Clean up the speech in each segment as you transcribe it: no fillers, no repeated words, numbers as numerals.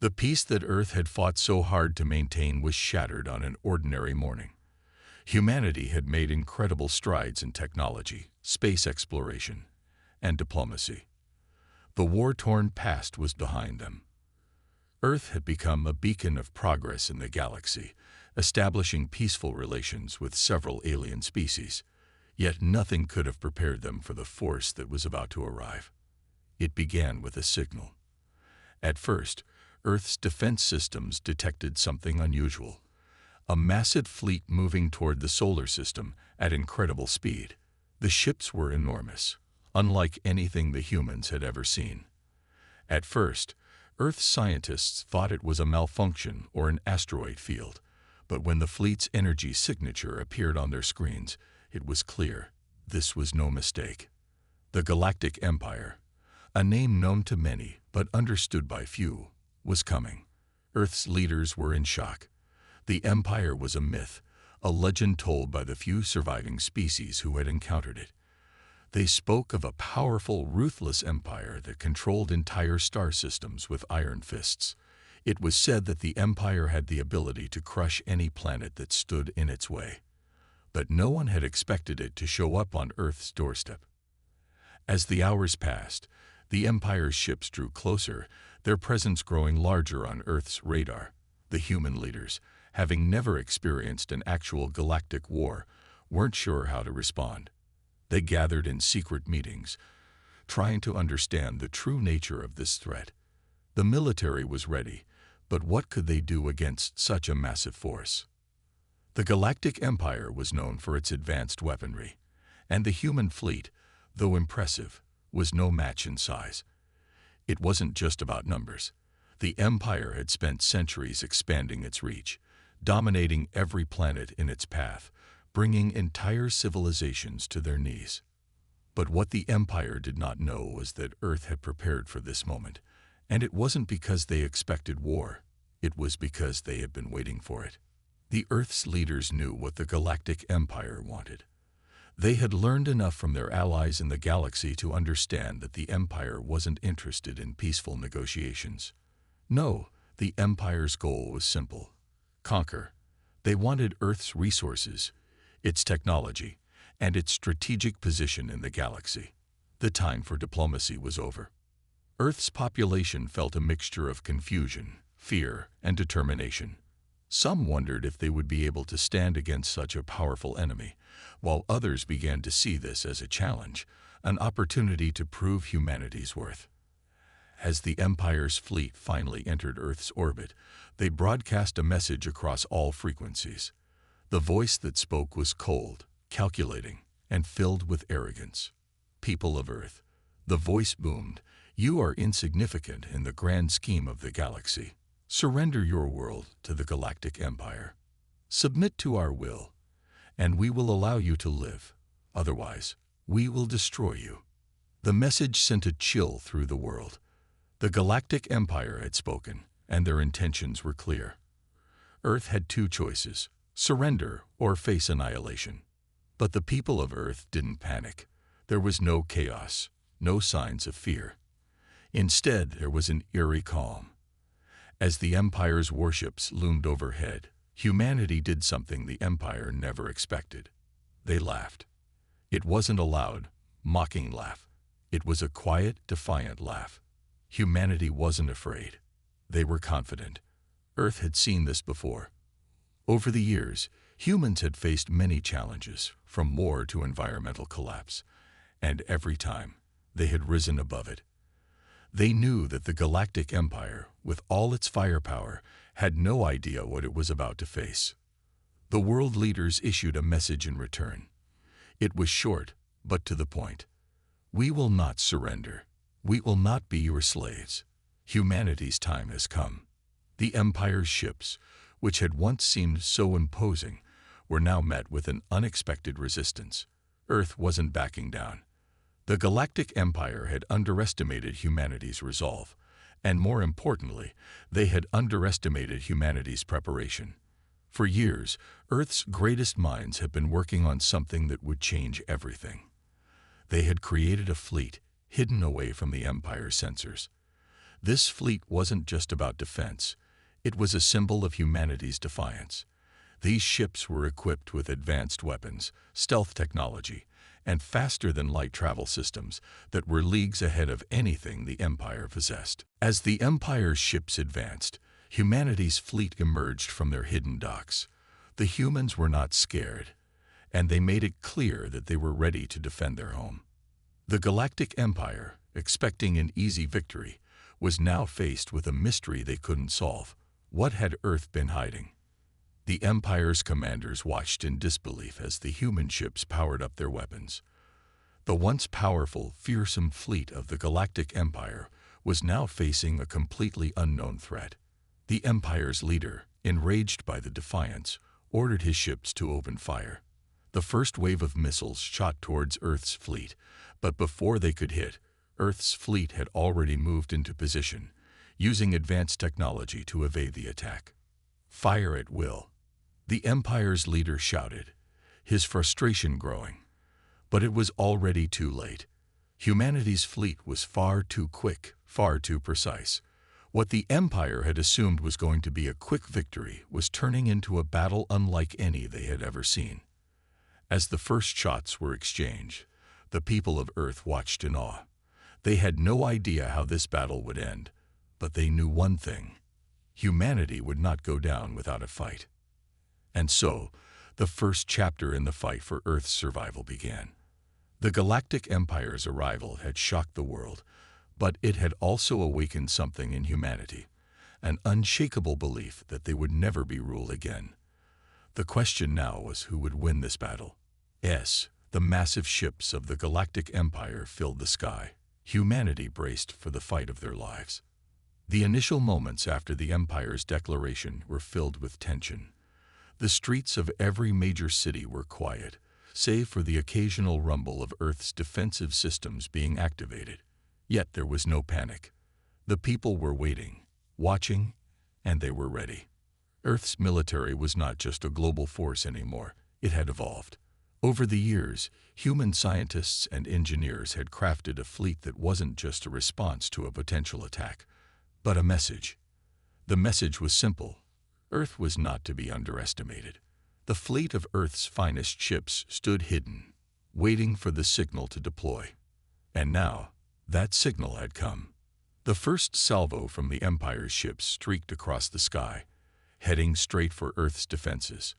The peace that Earth had fought so hard to maintain was shattered on an ordinary morning. Humanity had made incredible strides in technology, space exploration, and diplomacy. The war-torn past was behind them. Earth had become a beacon of progress in the galaxy, establishing peaceful relations with several alien species, yet nothing could have prepared them for the force that was about to arrive. It began with a signal. At first, Earth's defense systems detected something unusual. A massive fleet moving toward the solar system at incredible speed. The ships were enormous, unlike anything the humans had ever seen. At first, Earth's scientists thought it was a malfunction or an asteroid field, but when the fleet's energy signature appeared on their screens, it was clear this was no mistake. The Galactic Empire, a name known to many but understood by few, was coming. Earth's leaders were in shock. The Empire was a myth, a legend told by the few surviving species who had encountered it. They spoke of a powerful, ruthless empire that controlled entire star systems with iron fists. It was said that the Empire had the ability to crush any planet that stood in its way. But no one had expected it to show up on Earth's doorstep. As the hours passed, the Empire's ships drew closer, their presence growing larger on Earth's radar. The human leaders, having never experienced an actual galactic war, weren't sure how to respond. They gathered in secret meetings, trying to understand the true nature of this threat. The military was ready, but what could they do against such a massive force? The Galactic Empire was known for its advanced weaponry, and the human fleet, though impressive, was no match in size. It wasn't just about numbers. The Empire had spent centuries expanding its reach, dominating every planet in its path, bringing entire civilizations to their knees. But what the Empire did not know was that Earth had prepared for this moment, and it wasn't because they expected war. It was because they had been waiting for it. The Earth's leaders knew what the Galactic Empire wanted. They had learned enough from their allies in the galaxy to understand that the Empire wasn't interested in peaceful negotiations. No, the Empire's goal was simple: conquer. They wanted Earth's resources, its technology, and its strategic position in the galaxy. The time for diplomacy was over. Earth's population felt a mixture of confusion, fear, and determination. Some wondered if they would be able to stand against such a powerful enemy, while others began to see this as a challenge, an opportunity to prove humanity's worth. As the Empire's fleet finally entered Earth's orbit, they broadcast a message across all frequencies. The voice that spoke was cold, calculating, and filled with arrogance. People of Earth, the voice boomed, you are insignificant in the grand scheme of the galaxy. Surrender your world to the Galactic Empire. Submit to our will, and we will allow you to live. Otherwise, we will destroy you. The message sent a chill through the world. The Galactic Empire had spoken, and their intentions were clear. Earth had two choices: surrender or face annihilation. But the people of Earth didn't panic. There was no chaos, no signs of fear. Instead, there was an eerie calm. As the Empire's warships loomed overhead, humanity did something the Empire never expected. They laughed. It wasn't a loud, mocking laugh. It was a quiet, defiant laugh. Humanity wasn't afraid. They were confident. Earth had seen this before. Over the years, humans had faced many challenges, from war to environmental collapse, and every time, they had risen above it. They knew that the Galactic Empire, with all its firepower, had no idea what it was about to face. The world leaders issued a message in return. It was short, but to the point. We will not surrender. We will not be your slaves. Humanity's time has come. The Empire's ships, which had once seemed so imposing, were now met with an unexpected resistance. Earth wasn't backing down. The Galactic Empire had underestimated humanity's resolve, and more importantly, they had underestimated humanity's preparation. For years, Earth's greatest minds had been working on something that would change everything. They had created a fleet, hidden away from the Empire's sensors. This fleet wasn't just about defense. It was a symbol of humanity's defiance. These ships were equipped with advanced weapons, stealth technology, and faster-than-light travel systems that were leagues ahead of anything the Empire possessed. As the Empire's ships advanced, humanity's fleet emerged from their hidden docks. The humans were not scared, and they made it clear that they were ready to defend their home. The Galactic Empire, expecting an easy victory, was now faced with a mystery they couldn't solve. What had Earth been hiding? The Empire's commanders watched in disbelief as the human ships powered up their weapons. The once powerful, fearsome fleet of the Galactic Empire was now facing a completely unknown threat. The Empire's leader, enraged by the defiance, ordered his ships to open fire. The first wave of missiles shot towards Earth's fleet, but before they could hit, Earth's fleet had already moved into position, using advanced technology to evade the attack. Fire at will. The Empire's leader shouted, his frustration growing. But it was already too late. Humanity's fleet was far too quick, far too precise. What the Empire had assumed was going to be a quick victory was turning into a battle unlike any they had ever seen. As the first shots were exchanged, the people of Earth watched in awe. They had no idea how this battle would end, but they knew one thing: humanity would not go down without a fight. And so, the first chapter in the fight for Earth's survival began. The Galactic Empire's arrival had shocked the world, but it had also awakened something in humanity, an unshakable belief that they would never be ruled again. The question now was who would win this battle. The massive ships of the Galactic Empire filled the sky. Humanity braced for the fight of their lives. The initial moments after the Empire's declaration were filled with tension. The streets of every major city were quiet, save for the occasional rumble of Earth's defensive systems being activated. Yet there was no panic. The people were waiting, watching, and they were ready. Earth's military was not just a global force anymore. It had evolved. Over the years, human scientists and engineers had crafted a fleet that wasn't just a response to a potential attack, but a message. The message was simple. Earth was not to be underestimated. The fleet of Earth's finest ships stood hidden, waiting for the signal to deploy. And now, that signal had come. The first salvo from the Empire's ships streaked across the sky, heading straight for Earth's defenses.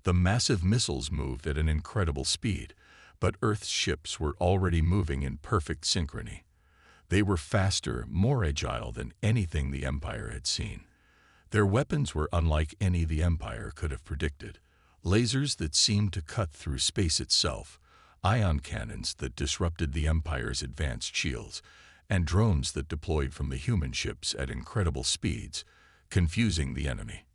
The massive missiles moved at an incredible speed, but Earth's ships were already moving in perfect synchrony. They were faster, more agile than anything the Empire had seen. Their weapons were unlike any the Empire could have predicted. Lasers that seemed to cut through space itself, ion cannons that disrupted the Empire's advanced shields, and drones that deployed from the human ships at incredible speeds, confusing the enemy.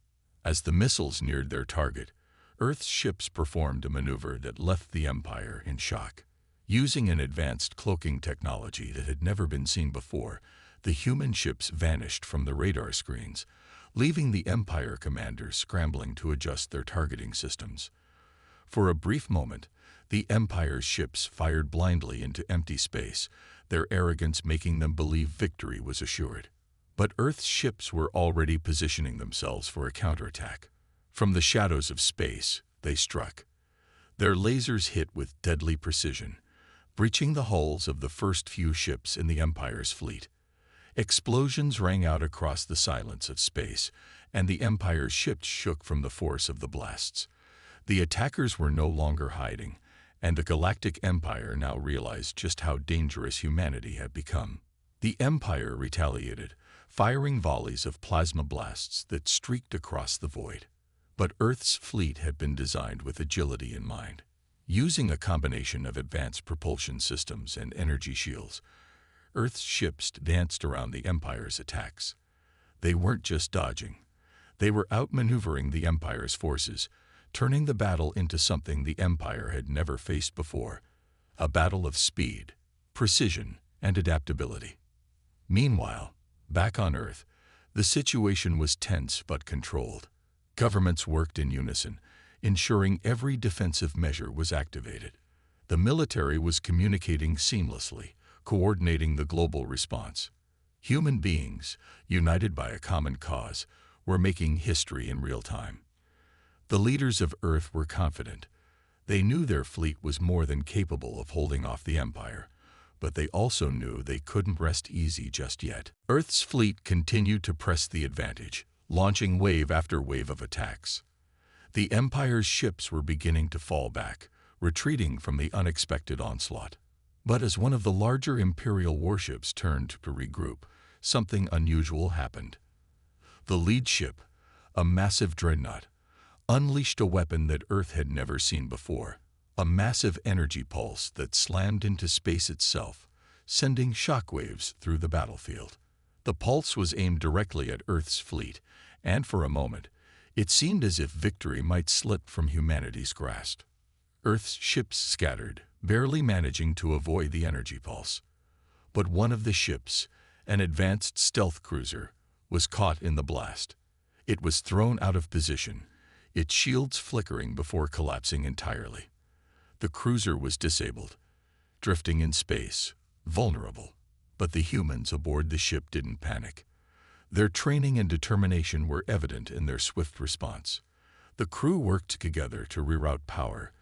As the missiles neared their target, Earth's ships performed a maneuver that left the Empire in shock. Using an advanced cloaking technology that had never been seen before, the human ships vanished from the radar screens, leaving the Empire commanders scrambling to adjust their targeting systems. For a brief moment, the Empire's ships fired blindly into empty space, their arrogance making them believe victory was assured. But Earth's ships were already positioning themselves for a counterattack. From the shadows of space, they struck. Their lasers hit with deadly precision, breaching the hulls of the first few ships in the Empire's fleet. Explosions rang out across the silence of space, and the Empire's ships shook from the force of the blasts. The attackers were no longer hiding, and the Galactic Empire now realized just how dangerous humanity had become. The Empire retaliated, firing volleys of plasma blasts that streaked across the void. But Earth's fleet had been designed with agility in mind. Using a combination of advanced propulsion systems and energy shields, Earth's ships danced around the Empire's attacks. They weren't just dodging. They were outmaneuvering the Empire's forces, turning the battle into something the Empire had never faced before, a battle of speed, precision, and adaptability. Meanwhile, back on Earth, the situation was tense but controlled. Governments worked in unison, ensuring every defensive measure was activated. The military was communicating seamlessly, coordinating the global response. Human beings, united by a common cause, were making history in real time. The leaders of Earth were confident. They knew their fleet was more than capable of holding off the Empire, but they also knew they couldn't rest easy just yet. Earth's fleet continued to press the advantage, launching wave after wave of attacks. The Empire's ships were beginning to fall back, retreating from the unexpected onslaught. But as one of the larger Imperial warships turned to regroup, something unusual happened. The lead ship, a massive dreadnought, unleashed a weapon that Earth had never seen before. A massive energy pulse that slammed into space itself, sending shockwaves through the battlefield. The pulse was aimed directly at Earth's fleet, and for a moment, it seemed as if victory might slip from humanity's grasp. Earth's ships scattered, barely managing to avoid the energy pulse. But one of the ships, an advanced stealth cruiser, was caught in the blast. It was thrown out of position, its shields flickering before collapsing entirely. The cruiser was disabled, drifting in space, vulnerable. But the humans aboard the ship didn't panic. Their training and determination were evident in their swift response. The crew worked together to reroute power,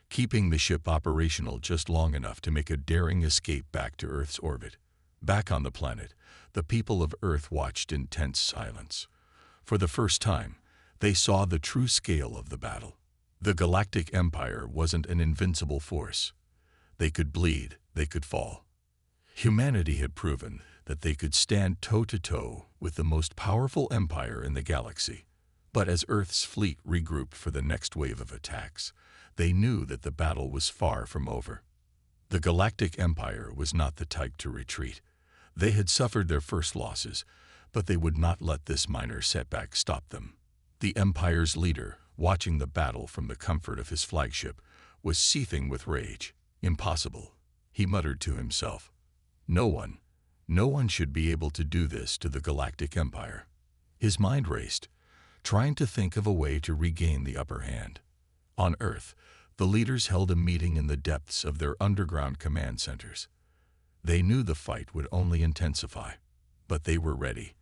keeping the ship operational just long enough to make a daring escape back to Earth's orbit. Back on the planet, the people of Earth watched in tense silence. For the first time, they saw the true scale of the battle. The Galactic Empire wasn't an invincible force. They could bleed, they could fall. Humanity had proven that they could stand toe-to-toe with the most powerful empire in the galaxy. But as Earth's fleet regrouped for the next wave of attacks, they knew that the battle was far from over. The Galactic Empire was not the type to retreat. They had suffered their first losses, but they would not let this minor setback stop them. The Empire's leader, watching the battle from the comfort of his flagship, was seething with rage. Impossible, he muttered to himself. No one should be able to do this to the Galactic Empire. His mind raced, trying to think of a way to regain the upper hand. On Earth, the leaders held a meeting in the depths of their underground command centers. They knew the fight would only intensify, but they were ready.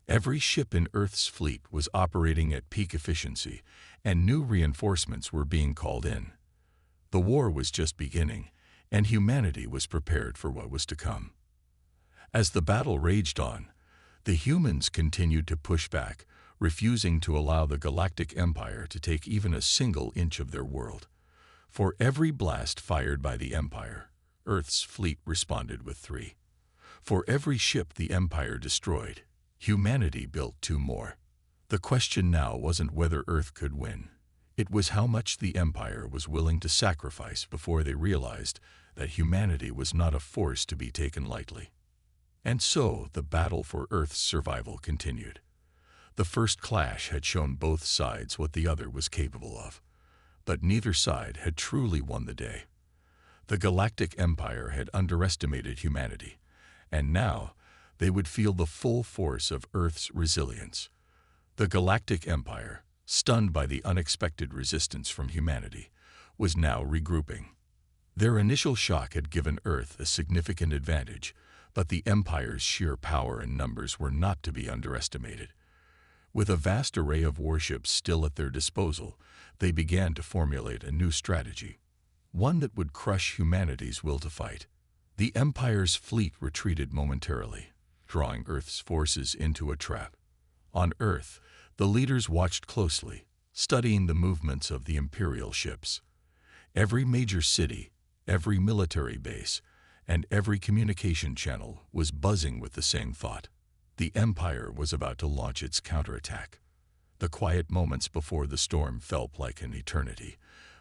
Every ship in Earth's fleet was operating at peak efficiency, and new reinforcements were being called in. The war was just beginning, and humanity was prepared for what was to come. As the battle raged on, the humans continued to push back, refusing to allow the Galactic Empire to take even a single inch of their world. For every blast fired by the Empire, Earth's fleet responded with 3. For every ship the Empire destroyed, humanity built 2 more. The question now wasn't whether Earth could win. It was how much the Empire was willing to sacrifice before they realized that humanity was not a force to be taken lightly. And so the battle for Earth's survival continued. The first clash had shown both sides what the other was capable of, but neither side had truly won the day. The Galactic Empire had underestimated humanity, and now they would feel the full force of Earth's resilience. The Galactic Empire, stunned by the unexpected resistance from humanity, was now regrouping. Their initial shock had given Earth a significant advantage, but the Empire's sheer power and numbers were not to be underestimated. With a vast array of warships still at their disposal, they began to formulate a new strategy, one that would crush humanity's will to fight. The Empire's fleet retreated momentarily, drawing Earth's forces into a trap. On Earth, the leaders watched closely, studying the movements of the Imperial ships. Every major city, every military base, and every communication channel was buzzing with the same thought. The Empire was about to launch its counterattack. The quiet moments before the storm felt like an eternity,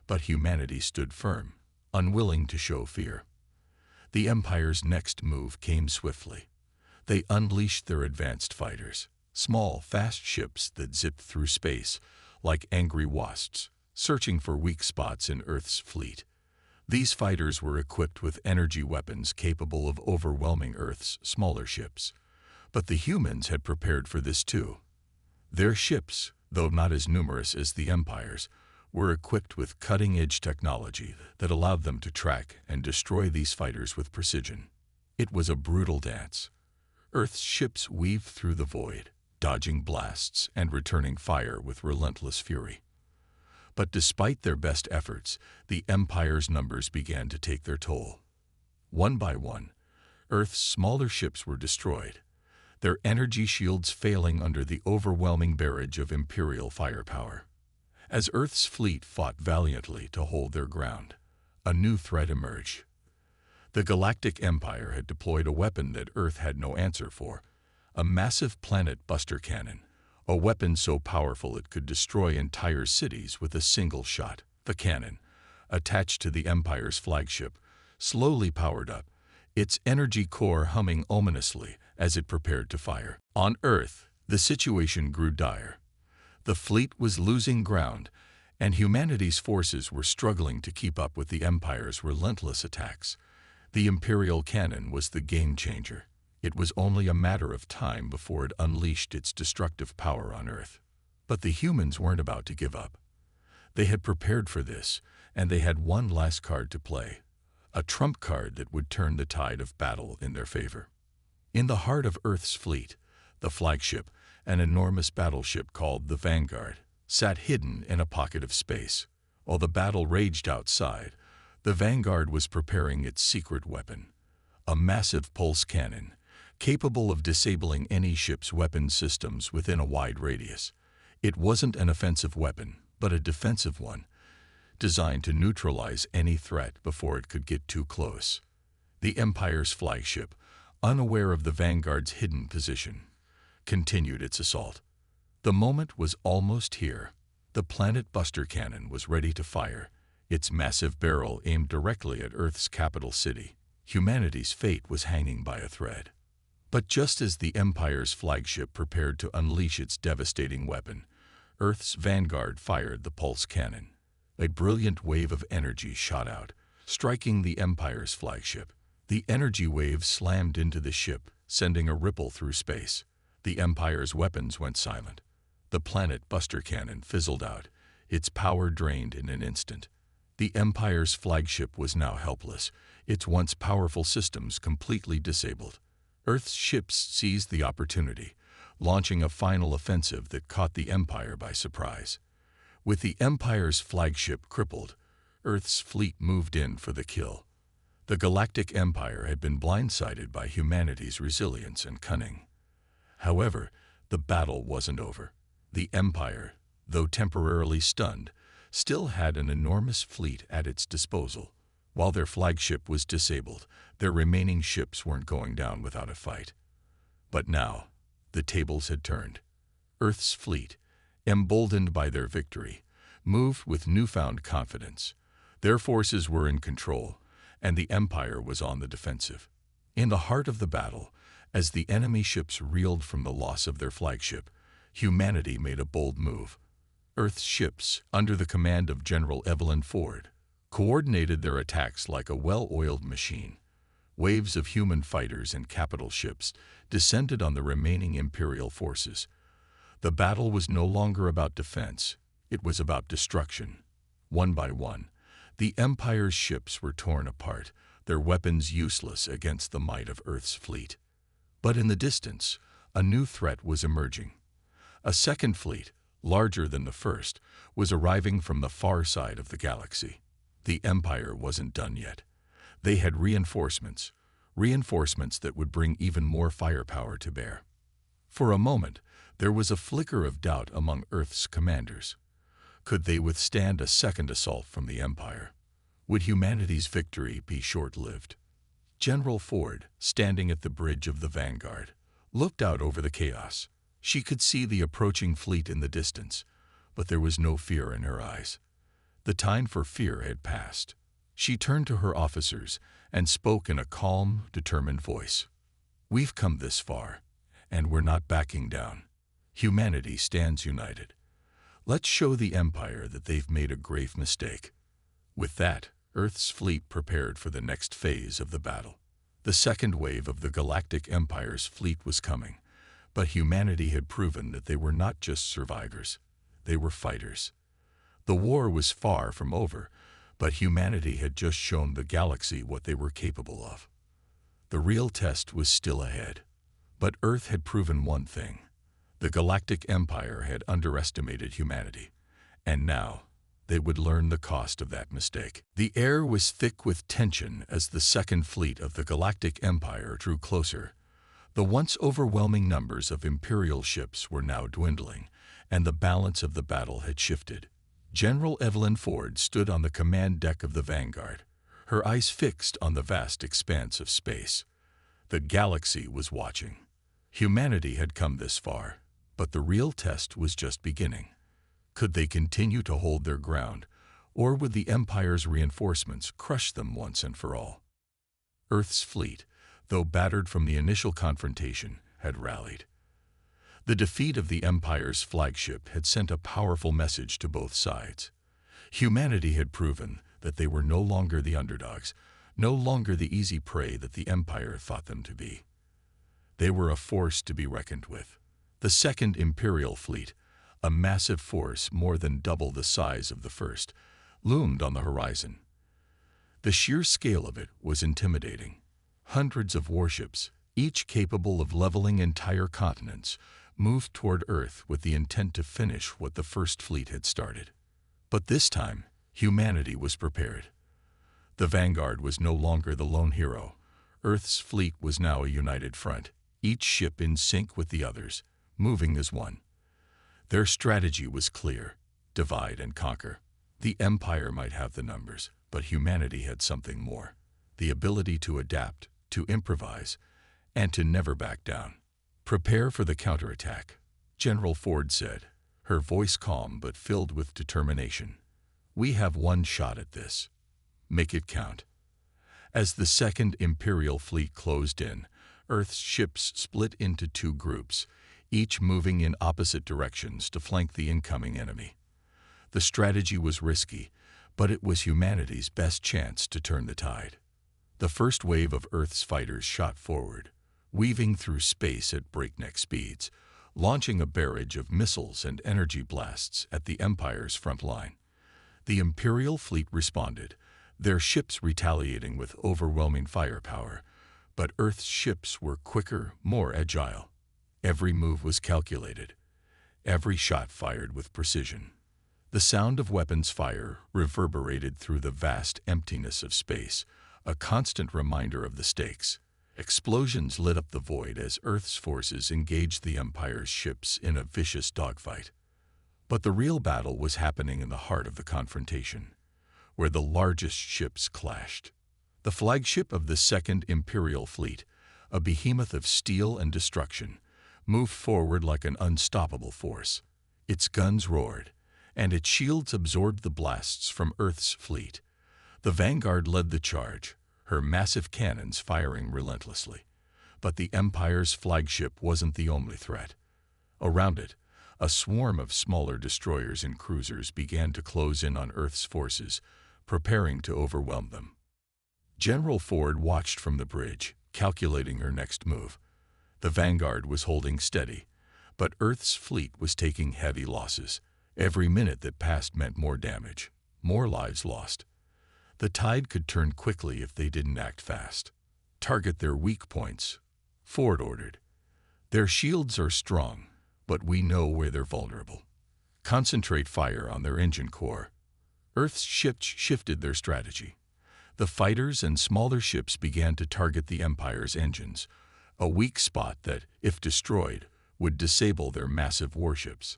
but humanity stood firm, unwilling to show fear. The Empire's next move came swiftly. They unleashed their advanced fighters, small, fast ships that zipped through space like angry wasps, searching for weak spots in Earth's fleet. These fighters were equipped with energy weapons capable of overwhelming Earth's smaller ships. But the humans had prepared for this too. Their ships, though not as numerous as the Empire's, were equipped with cutting-edge technology that allowed them to track and destroy these fighters with precision. It was a brutal dance. Earth's ships weaved through the void, dodging blasts and returning fire with relentless fury. But despite their best efforts, the Empire's numbers began to take their toll. One by one, Earth's smaller ships were destroyed, their energy shields failing under the overwhelming barrage of Imperial firepower. As Earth's fleet fought valiantly to hold their ground, a new threat emerged. The Galactic Empire had deployed a weapon that Earth had no answer for, a massive planet-buster cannon, a weapon so powerful it could destroy entire cities with a single shot. The cannon, attached to the Empire's flagship, slowly powered up, its energy core humming ominously as it prepared to fire. On Earth, the situation grew dire. The fleet was losing ground, and humanity's forces were struggling to keep up with the Empire's relentless attacks. The Imperial cannon was the game-changer. It was only a matter of time before it unleashed its destructive power on Earth. But the humans weren't about to give up. They had prepared for this, and they had one last card to play, a trump card that would turn the tide of battle in their favor. In the heart of Earth's fleet, the flagship, an enormous battleship called the Vanguard, sat hidden in a pocket of space. While the battle raged outside, the Vanguard was preparing its secret weapon, a massive pulse cannon, capable of disabling any ship's weapon systems within a wide radius. It wasn't an offensive weapon, but a defensive one, designed to neutralize any threat before it could get too close. The Empire's flagship, unaware of the Vanguard's hidden position, continued its assault. The moment was almost here. The planet-buster cannon was ready to fire, its massive barrel aimed directly at Earth's capital city. Humanity's fate was hanging by a thread. But just as the Empire's flagship prepared to unleash its devastating weapon, Earth's Vanguard fired the pulse cannon. A brilliant wave of energy shot out, striking the Empire's flagship. The energy wave slammed into the ship, sending a ripple through space. The Empire's weapons went silent. The planet-buster cannon fizzled out, its power drained in an instant. The Empire's flagship was now helpless, its once powerful systems completely disabled. Earth's ships seized the opportunity, launching a final offensive that caught the Empire by surprise. With the Empire's flagship crippled, Earth's fleet moved in for the kill. The Galactic Empire had been blindsided by humanity's resilience and cunning. However, the battle wasn't over. The Empire, though temporarily stunned, still had an enormous fleet at its disposal. While their flagship was disabled, their remaining ships weren't going down without a fight. But now, the tables had turned. Earth's fleet, emboldened by their victory, moved with newfound confidence. Their forces were in control, and the Empire was on the defensive. In the heart of the battle, as the enemy ships reeled from the loss of their flagship, humanity made a bold move. Earth's ships, under the command of General Evelyn Ford, coordinated their attacks like a well-oiled machine. Waves of human fighters and capital ships descended on the remaining Imperial forces. The battle was no longer about defense, it was about destruction. One by one, the Empire's ships were torn apart, their weapons useless against the might of Earth's fleet. But in the distance, a new threat was emerging. A second fleet, larger than the first, was arriving from the far side of the galaxy. The Empire wasn't done yet. They had reinforcements that would bring even more firepower to bear. For a moment, there was a flicker of doubt among Earth's commanders. Could they withstand a second assault from the Empire? Would humanity's victory be short-lived? General Ford, standing at the bridge of the Vanguard, looked out over the chaos. She could see the approaching fleet in the distance, but there was no fear in her eyes. The time for fear had passed. She turned to her officers and spoke in a calm, determined voice. "We've come this far, and we're not backing down. Humanity stands united. Let's show the Empire that they've made a grave mistake." With that, Earth's fleet prepared for the next phase of the battle. The second wave of the Galactic Empire's fleet was coming, but humanity had proven that they were not just survivors, they were fighters. The war was far from over, but humanity had just shown the galaxy what they were capable of. The real test was still ahead. But Earth had proven one thing. The Galactic Empire had underestimated humanity, and now they would learn the cost of that mistake. The air was thick with tension as the Second Fleet of the Galactic Empire drew closer. The once overwhelming numbers of Imperial ships were now dwindling, and the balance of the battle had shifted. General Evelyn Ford stood on the command deck of the Vanguard, her eyes fixed on the vast expanse of space. The galaxy was watching. Humanity had come this far, but the real test was just beginning. Could they continue to hold their ground, or would the Empire's reinforcements crush them once and for all? Earth's fleet, though battered from the initial confrontation, had rallied. The defeat of the Empire's flagship had sent a powerful message to both sides. Humanity had proven that they were no longer the underdogs, no longer the easy prey that the Empire thought them to be. They were a force to be reckoned with. The Second Imperial Fleet, a massive force more than double the size of the first, loomed on the horizon. The sheer scale of it was intimidating. Hundreds of warships, each capable of leveling entire continents, moved toward Earth with the intent to finish what the First Fleet had started. But this time, humanity was prepared. The Vanguard was no longer the lone hero. Earth's fleet was now a united front, each ship in sync with the others, moving as one. Their strategy was clear: divide and conquer. The Empire might have the numbers, but humanity had something more: the ability to adapt, to improvise, and to never back down. "Prepare for the counterattack," General Ford said, her voice calm but filled with determination. "We have one shot at this. Make it count." As the Second Imperial Fleet closed in, Earth's ships split into two groups, each moving in opposite directions to flank the incoming enemy. The strategy was risky, but it was humanity's best chance to turn the tide. The first wave of Earth's fighters shot forward, weaving through space at breakneck speeds, launching a barrage of missiles and energy blasts at the Empire's front line. The Imperial fleet responded, their ships retaliating with overwhelming firepower, but Earth's ships were quicker, more agile. Every move was calculated, every shot fired with precision. The sound of weapons fire reverberated through the vast emptiness of space, a constant reminder of the stakes. Explosions lit up the void as Earth's forces engaged the Empire's ships in a vicious dogfight. But the real battle was happening in the heart of the confrontation, where the largest ships clashed. The flagship of the Second Imperial Fleet, a behemoth of steel and destruction, moved forward like an unstoppable force. Its guns roared, and its shields absorbed the blasts from Earth's fleet. The Vanguard led the charge, her massive cannons firing relentlessly. But the Empire's flagship wasn't the only threat. Around it, a swarm of smaller destroyers and cruisers began to close in on Earth's forces, preparing to overwhelm them. General Ford watched from the bridge, calculating her next move. The Vanguard was holding steady, but Earth's fleet was taking heavy losses. Every minute that passed meant more damage, more lives lost. The tide could turn quickly if they didn't act fast. "Target their weak points," Ford ordered. "Their shields are strong, but we know where they're vulnerable. Concentrate fire on their engine core." Earth's ships shifted their strategy. The fighters and smaller ships began to target the Empire's engines, a weak spot that, if destroyed, would disable their massive warships.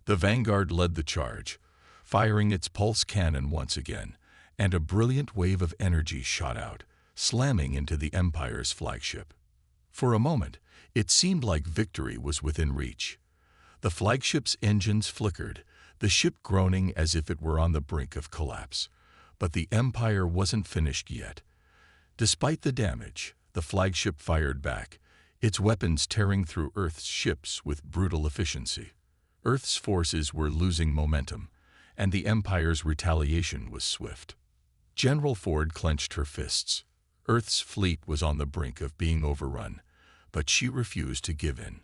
The Vanguard led the charge, firing its pulse cannon once again, and a brilliant wave of energy shot out, slamming into the Empire's flagship. For a moment, it seemed like victory was within reach. The flagship's engines flickered, the ship groaning as if it were on the brink of collapse. But the Empire wasn't finished yet. Despite the damage, the flagship fired back, its weapons tearing through Earth's ships with brutal efficiency. Earth's forces were losing momentum, and the Empire's retaliation was swift. General Ford clenched her fists. Earth's fleet was on the brink of being overrun, but she refused to give in.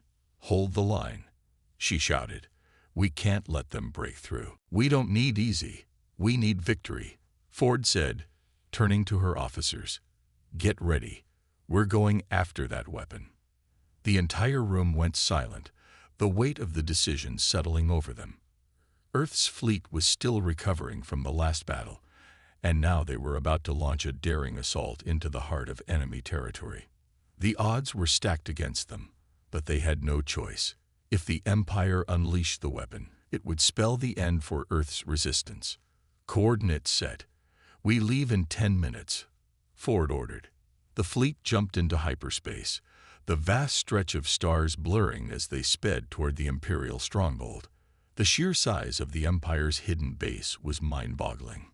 "Hold the line," she shouted. "We can't let them break through. We don't need easy. We need victory," Ford said, turning to her officers. "Get ready. We're going after that weapon." The entire room went silent, the weight of the decision settling over them. Earth's fleet was still recovering from the last battle, and now they were about to launch a daring assault into the heart of enemy territory. The odds were stacked against them, but they had no choice. If the Empire unleashed the weapon, it would spell the end for Earth's resistance. Coordinates set. "We leave in 10 minutes," Ford ordered. The fleet jumped into hyperspace, the vast stretch of stars blurring as they sped toward the Imperial stronghold. The sheer size of the Empire's hidden base was mind-boggling.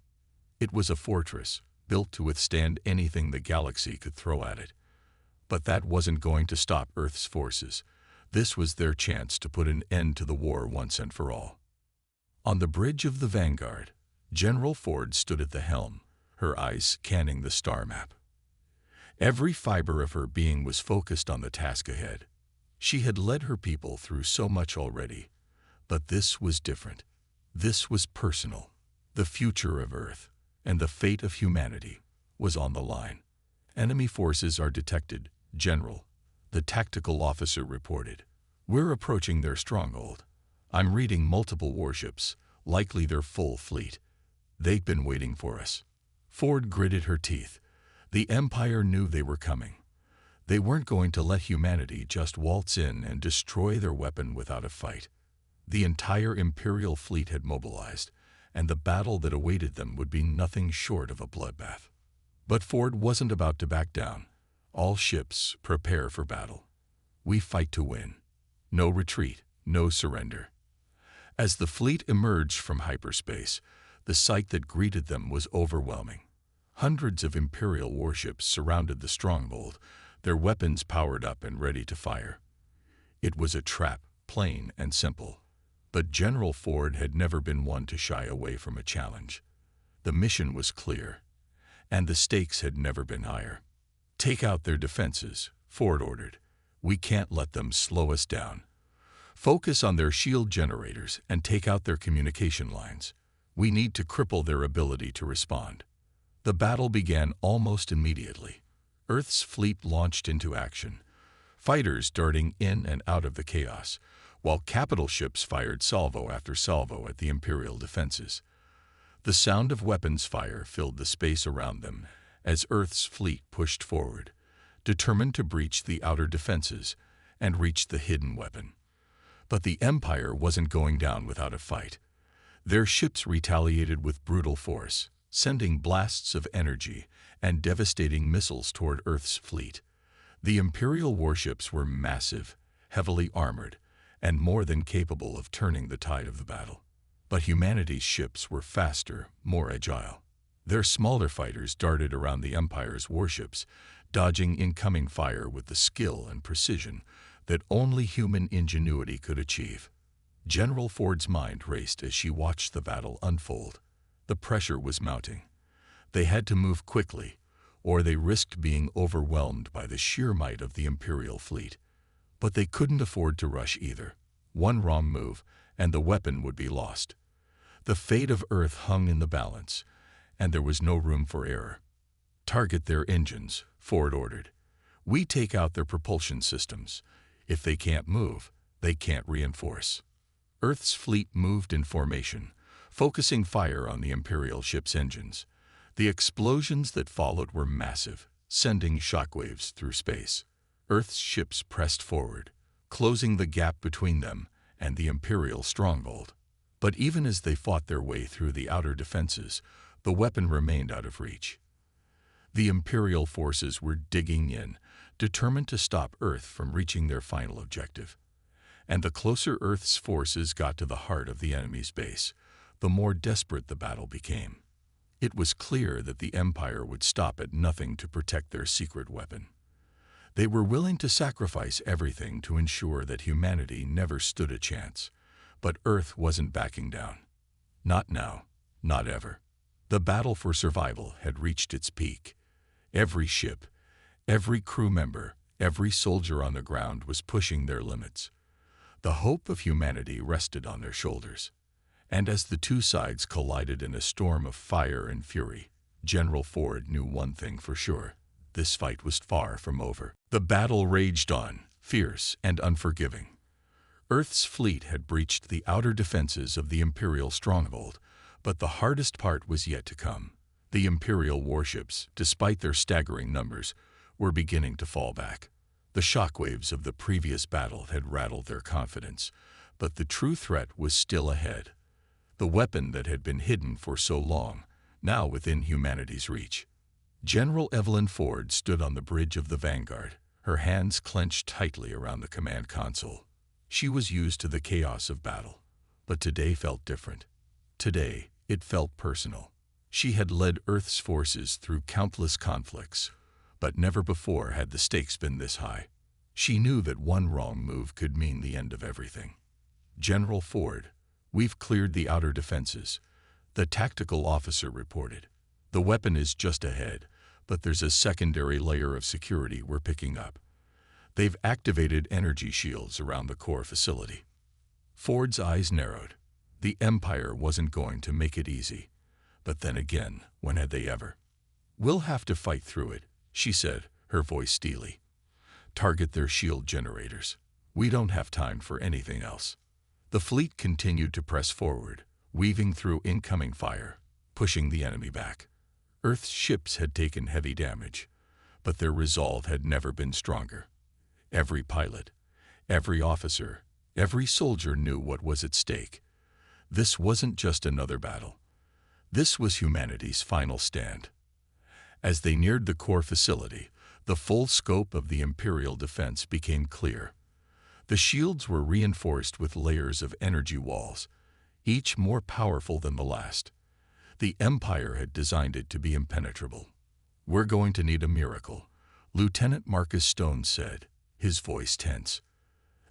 It was a fortress, built to withstand anything the galaxy could throw at it. But that wasn't going to stop Earth's forces. This was their chance to put an end to the war once and for all. On the bridge of the Vanguard, General Ford stood at the helm, her eyes scanning the star map. Every fiber of her being was focused on the task ahead. She had led her people through so much already, but this was different. This was personal. The future of Earth and the fate of humanity was on the line. "Enemy forces are detected, General," the tactical officer reported. "We're approaching their stronghold. I'm reading multiple warships, likely their full fleet. They've been waiting for us." Ford gritted her teeth. The Empire knew they were coming. They weren't going to let humanity just waltz in and destroy their weapon without a fight. The entire Imperial fleet had mobilized, and the battle that awaited them would be nothing short of a bloodbath. But Ford wasn't about to back down. "All ships, prepare for battle. We fight to win. No retreat, no surrender." As the fleet emerged from hyperspace, the sight that greeted them was overwhelming. Hundreds of Imperial warships surrounded the stronghold, their weapons powered up and ready to fire. It was a trap, plain and simple. But General Ford had never been one to shy away from a challenge. The mission was clear, and the stakes had never been higher. "Take out their defenses," Ford ordered. "We can't let them slow us down. Focus on their shield generators and take out their communication lines. We need to cripple their ability to respond." The battle began almost immediately. Earth's fleet launched into action, fighters darting in and out of the chaos, while capital ships fired salvo after salvo at the Imperial defenses. The sound of weapons fire filled the space around them as Earth's fleet pushed forward, determined to breach the outer defenses and reach the hidden weapon. But the Empire wasn't going down without a fight. Their ships retaliated with brutal force, sending blasts of energy and devastating missiles toward Earth's fleet. The Imperial warships were massive, heavily armored, and more than capable of turning the tide of the battle. But humanity's ships were faster, more agile. Their smaller fighters darted around the Empire's warships, dodging incoming fire with the skill and precision that only human ingenuity could achieve. General Ford's mind raced as she watched the battle unfold. The pressure was mounting. They had to move quickly, or they risked being overwhelmed by the sheer might of the Imperial fleet. But they couldn't afford to rush either. One wrong move, and the weapon would be lost. The fate of Earth hung in the balance, and there was no room for error. "Target their engines," Ford ordered. "We take out their propulsion systems. If they can't move, they can't reinforce." Earth's fleet moved in formation, focusing fire on the Imperial ship's engines. The explosions that followed were massive, sending shockwaves through space. Earth's ships pressed forward, closing the gap between them and the Imperial stronghold. But even as they fought their way through the outer defenses, the weapon remained out of reach. The Imperial forces were digging in, determined to stop Earth from reaching their final objective. And the closer Earth's forces got to the heart of the enemy's base, the more desperate the battle became. It was clear that the Empire would stop at nothing to protect their secret weapon. They were willing to sacrifice everything to ensure that humanity never stood a chance. But Earth wasn't backing down. Not now, not ever. The battle for survival had reached its peak. Every ship, every crew member, every soldier on the ground was pushing their limits. The hope of humanity rested on their shoulders. And as the two sides collided in a storm of fire and fury, General Ford knew one thing for sure. This fight was far from over. The battle raged on, fierce and unforgiving. Earth's fleet had breached the outer defenses of the Imperial stronghold, but the hardest part was yet to come. The Imperial warships, despite their staggering numbers, were beginning to fall back. The shockwaves of the previous battle had rattled their confidence, but the true threat was still ahead. The weapon that had been hidden for so long, now within humanity's reach. General Evelyn Ford stood on the bridge of the Vanguard, her hands clenched tightly around the command console. She was used to the chaos of battle, but today felt different. Today, it felt personal. She had led Earth's forces through countless conflicts, but never before had the stakes been this high. She knew that one wrong move could mean the end of everything. "General Ford, we've cleared the outer defenses," the tactical officer reported. "The weapon is just ahead, but there's a secondary layer of security we're picking up. They've activated energy shields around the core facility." Ford's eyes narrowed. The Empire wasn't going to make it easy. But then again, when had they ever? "We'll have to fight through it," she said, her voice steely. "Target their shield generators. We don't have time for anything else." The fleet continued to press forward, weaving through incoming fire, pushing the enemy back. Earth's ships had taken heavy damage, but their resolve had never been stronger. Every pilot, every officer, every soldier knew what was at stake. This wasn't just another battle. This was humanity's final stand. As they neared the core facility, the full scope of the Imperial defense became clear. The shields were reinforced with layers of energy walls, each more powerful than the last. The Empire had designed it to be impenetrable. "We're going to need a miracle," Lieutenant Marcus Stone said, his voice tense.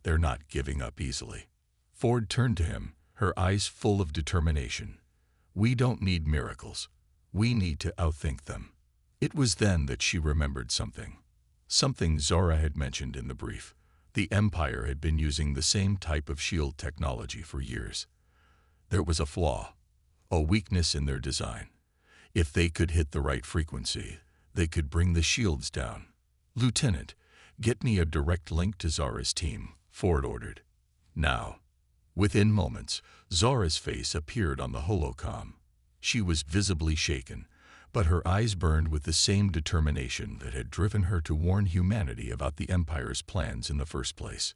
"They're not giving up easily." Ford turned to him, her eyes full of determination. "We don't need miracles. We need to outthink them." It was then that she remembered something. Something Zara had mentioned in the brief. The Empire had been using the same type of shield technology for years. There was a flaw, a weakness in their design. If they could hit the right frequency, they could bring the shields down. "Lieutenant, get me a direct link to Zara's team," Ford ordered. "Now." Within moments, Zara's face appeared on the holocom. She was visibly shaken, but her eyes burned with the same determination that had driven her to warn humanity about the Empire's plans in the first place.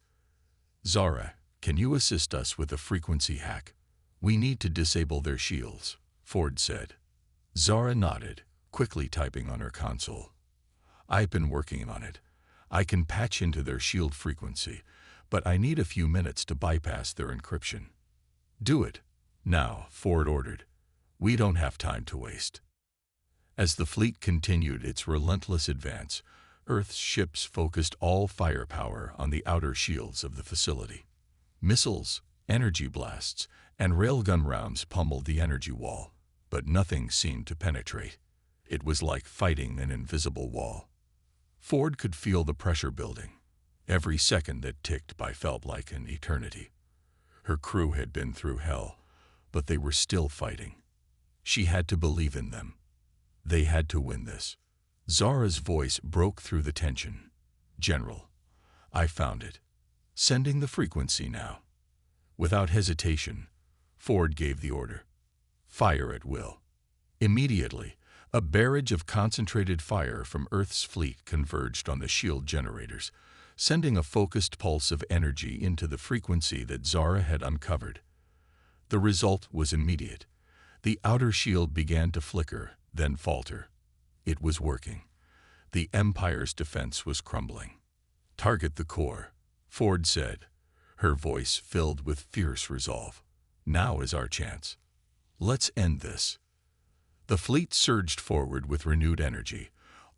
"Zara, can you assist us with a frequency hack? We need to disable their shields," Ford said. Zara nodded, quickly typing on her console. "I've been working on it. I can patch into their shield frequency, but I need a few minutes to bypass their encryption." "Do it now," Ford ordered. "We don't have time to waste." As the fleet continued its relentless advance, Earth's ships focused all firepower on the outer shields of the facility. Missiles, energy blasts, and railgun rounds pummeled the energy wall, but nothing seemed to penetrate. It was like fighting an invisible wall. Ford could feel the pressure building. Every second that ticked by felt like an eternity. Her crew had been through hell, but they were still fighting. She had to believe in them. They had to win this. Zara's voice broke through the tension. "General, I found it. Sending the frequency now." Without hesitation, Ford gave the order. "Fire at will." Immediately, a barrage of concentrated fire from Earth's fleet converged on the shield generators, sending a focused pulse of energy into the frequency that Zara had uncovered. The result was immediate. The outer shield began to flicker, then falter. It was working. The Empire's defense was crumbling. "Target the core," Ford said, her voice filled with fierce resolve. "Now is our chance. Let's end this." The fleet surged forward with renewed energy,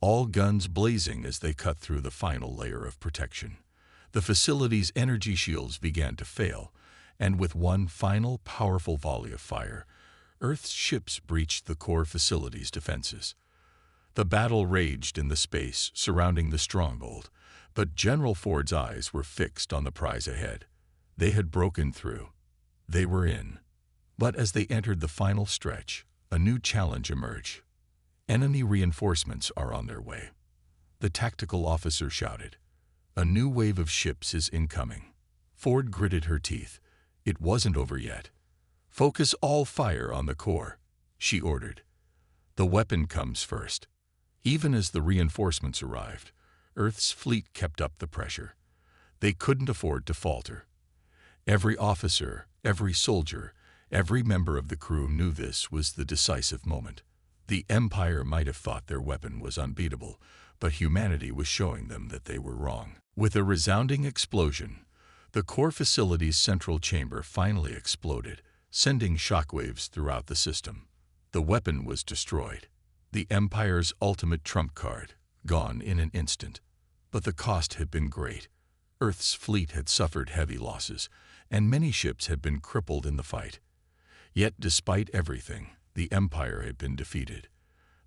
all guns blazing as they cut through the final layer of protection. The facility's energy shields began to fail, and with one final powerful volley of fire, Earth's ships breached the core facility's defenses. The battle raged in the space surrounding the stronghold, but General Ford's eyes were fixed on the prize ahead. They had broken through. They were in. But as they entered the final stretch, a new challenge emerged. "Enemy reinforcements are on their way," the tactical officer shouted. A new wave of ships is incoming. Ford gritted her teeth. It wasn't over yet. Focus all fire on the core, she ordered. The weapon comes first. Even as the reinforcements arrived, Earth's fleet kept up the pressure. They couldn't afford to falter. Every officer, every soldier, every member of the crew knew this was the decisive moment. The Empire might have thought their weapon was unbeatable, but humanity was showing them that they were wrong. With a resounding explosion, the core facility's central chamber finally exploded, sending shockwaves throughout the system. The weapon was destroyed. The Empire's ultimate trump card, gone in an instant. But the cost had been great. Earth's fleet had suffered heavy losses, and many ships had been crippled in the fight. Yet, despite everything, the Empire had been defeated.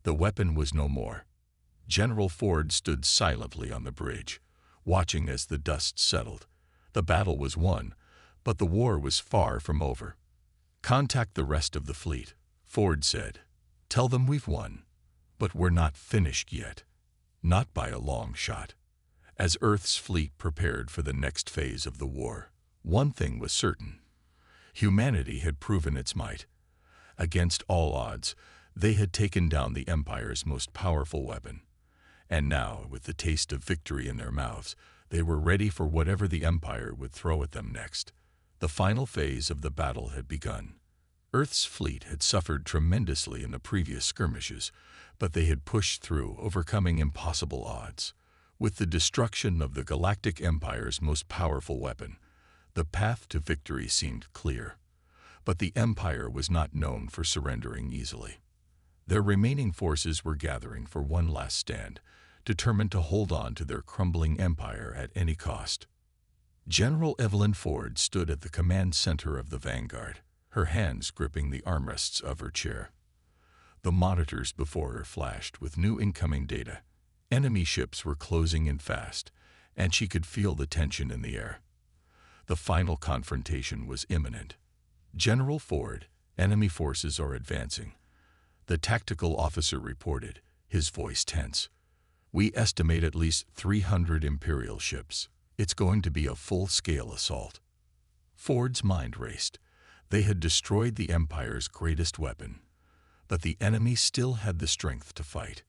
The weapon was no more. General Ford stood silently on the bridge, watching as the dust settled. The battle was won, but the war was far from over. "Contact the rest of the fleet," Ford said. "Tell them we've won, but we're not finished yet. Not by a long shot." As Earth's fleet prepared for the next phase of the war, one thing was certain. Humanity had proven its might. Against all odds, they had taken down the Empire's most powerful weapon. And now, with the taste of victory in their mouths, they were ready for whatever the Empire would throw at them next. The final phase of the battle had begun. Earth's fleet had suffered tremendously in the previous skirmishes, but they had pushed through, overcoming impossible odds. With the destruction of the Galactic Empire's most powerful weapon, the path to victory seemed clear. But the Empire was not known for surrendering easily. Their remaining forces were gathering for one last stand, determined to hold on to their crumbling empire at any cost. General Evelyn Ford stood at the command center of the vanguard, her hands gripping the armrests of her chair. The monitors before her flashed with new incoming data. Enemy ships were closing in fast, and she could feel the tension in the air. The final confrontation was imminent. "General Ford, enemy forces are advancing," the tactical officer reported, his voice tense. "We estimate at least 300 Imperial ships. It's going to be a full-scale assault." Ford's mind raced. They had destroyed the Empire's greatest weapon, but the enemy still had the strength to fight.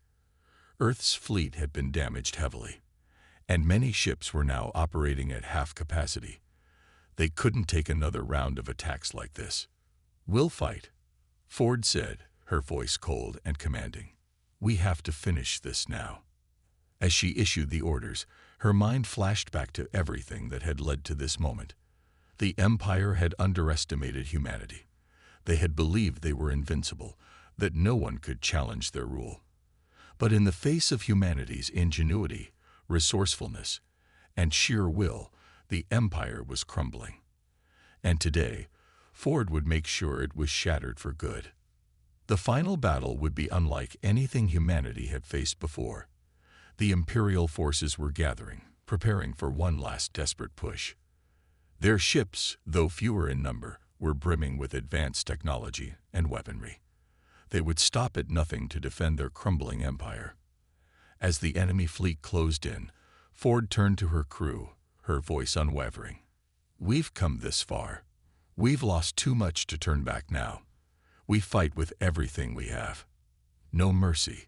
Earth's fleet had been damaged heavily, and many ships were now operating at half capacity. They couldn't take another round of attacks like this. "We'll fight," Ford said, her voice cold and commanding. "We have to finish this now." As she issued the orders, her mind flashed back to everything that had led to this moment. The Empire had underestimated humanity. They had believed they were invincible, that no one could challenge their rule. But in the face of humanity's ingenuity, resourcefulness, and sheer will, the Empire was crumbling. And today, Ford would make sure it was shattered for good. The final battle would be unlike anything humanity had faced before. The Imperial forces were gathering, preparing for one last desperate push. Their ships, though fewer in number, were brimming with advanced technology and weaponry. They would stop at nothing to defend their crumbling empire. As the enemy fleet closed in, Ford turned to her crew, her voice unwavering. "We've come this far. We've lost too much to turn back now. We fight with everything we have. No mercy."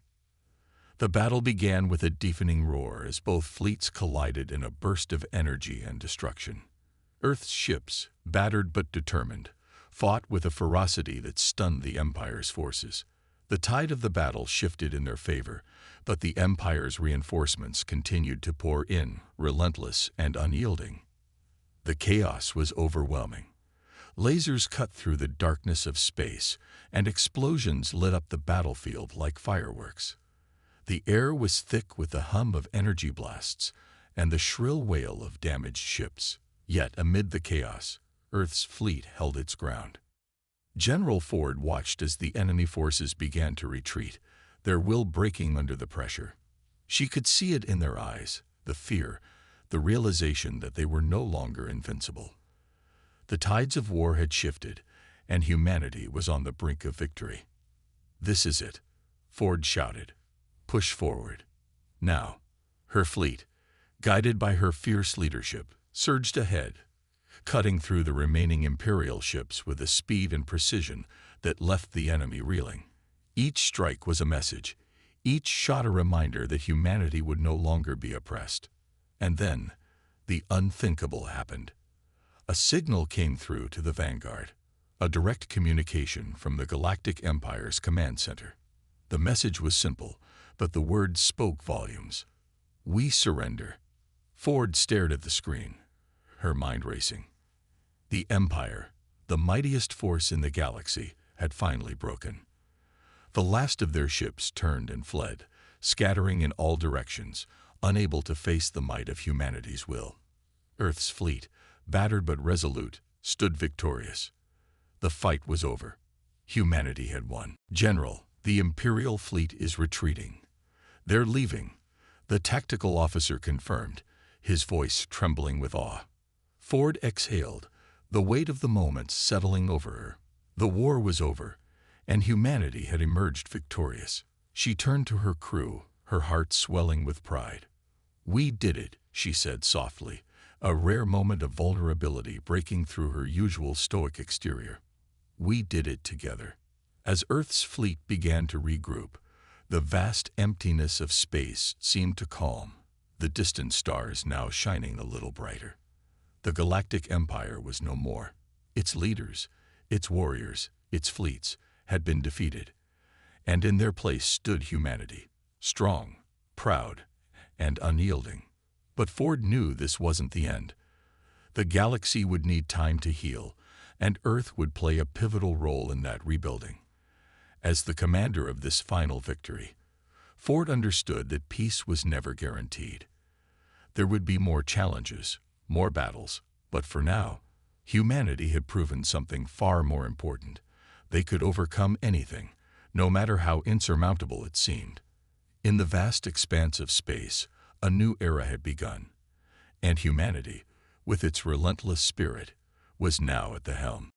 The battle began with a deafening roar as both fleets collided in a burst of energy and destruction. Earth's ships, battered but determined, fought with a ferocity that stunned the Empire's forces. The tide of the battle shifted in their favor, but the Empire's reinforcements continued to pour in, relentless and unyielding. The chaos was overwhelming. Lasers cut through the darkness of space, and explosions lit up the battlefield like fireworks. The air was thick with the hum of energy blasts and the shrill wail of damaged ships. Yet, amid the chaos, Earth's fleet held its ground. General Ford watched as the enemy forces began to retreat, their will breaking under the pressure. She could see it in their eyes, the fear, the realization that they were no longer invincible. The tides of war had shifted, and humanity was on the brink of victory. "This is it," Ford shouted. "Push forward. Now." Her fleet, guided by her fierce leadership, surged ahead, cutting through the remaining Imperial ships with a speed and precision that left the enemy reeling. Each strike was a message, each shot a reminder that humanity would no longer be oppressed. And then, the unthinkable happened. A signal came through to the Vanguard, a direct communication from the Galactic Empire's command center. The message was simple, but the words spoke volumes. "We surrender." Ford stared at the screen, her mind racing. The Empire, the mightiest force in the galaxy, had finally broken. The last of their ships turned and fled, scattering in all directions, unable to face the might of humanity's will. Earth's fleet, battered but resolute, stood victorious. The fight was over. Humanity had won. "General, the Imperial fleet is retreating. They're leaving," the tactical officer confirmed, his voice trembling with awe. Ford exhaled, the weight of the moment settling over her. The war was over, and humanity had emerged victorious. She turned to her crew, her heart swelling with pride. "We did it," she said softly, a rare moment of vulnerability breaking through her usual stoic exterior. "We did it together." As Earth's fleet began to regroup, the vast emptiness of space seemed to calm, the distant stars now shining a little brighter. The Galactic Empire was no more. Its leaders, its warriors, its fleets had been defeated, and in their place stood humanity, strong, proud, and unyielding. But Ford knew this wasn't the end. The galaxy would need time to heal, and Earth would play a pivotal role in that rebuilding. As the commander of this final victory, Ford understood that peace was never guaranteed. There would be more challenges, more battles, but for now, humanity had proven something far more important. They could overcome anything, no matter how insurmountable it seemed. In the vast expanse of space, a new era had begun, and humanity, with its relentless spirit, was now at the helm.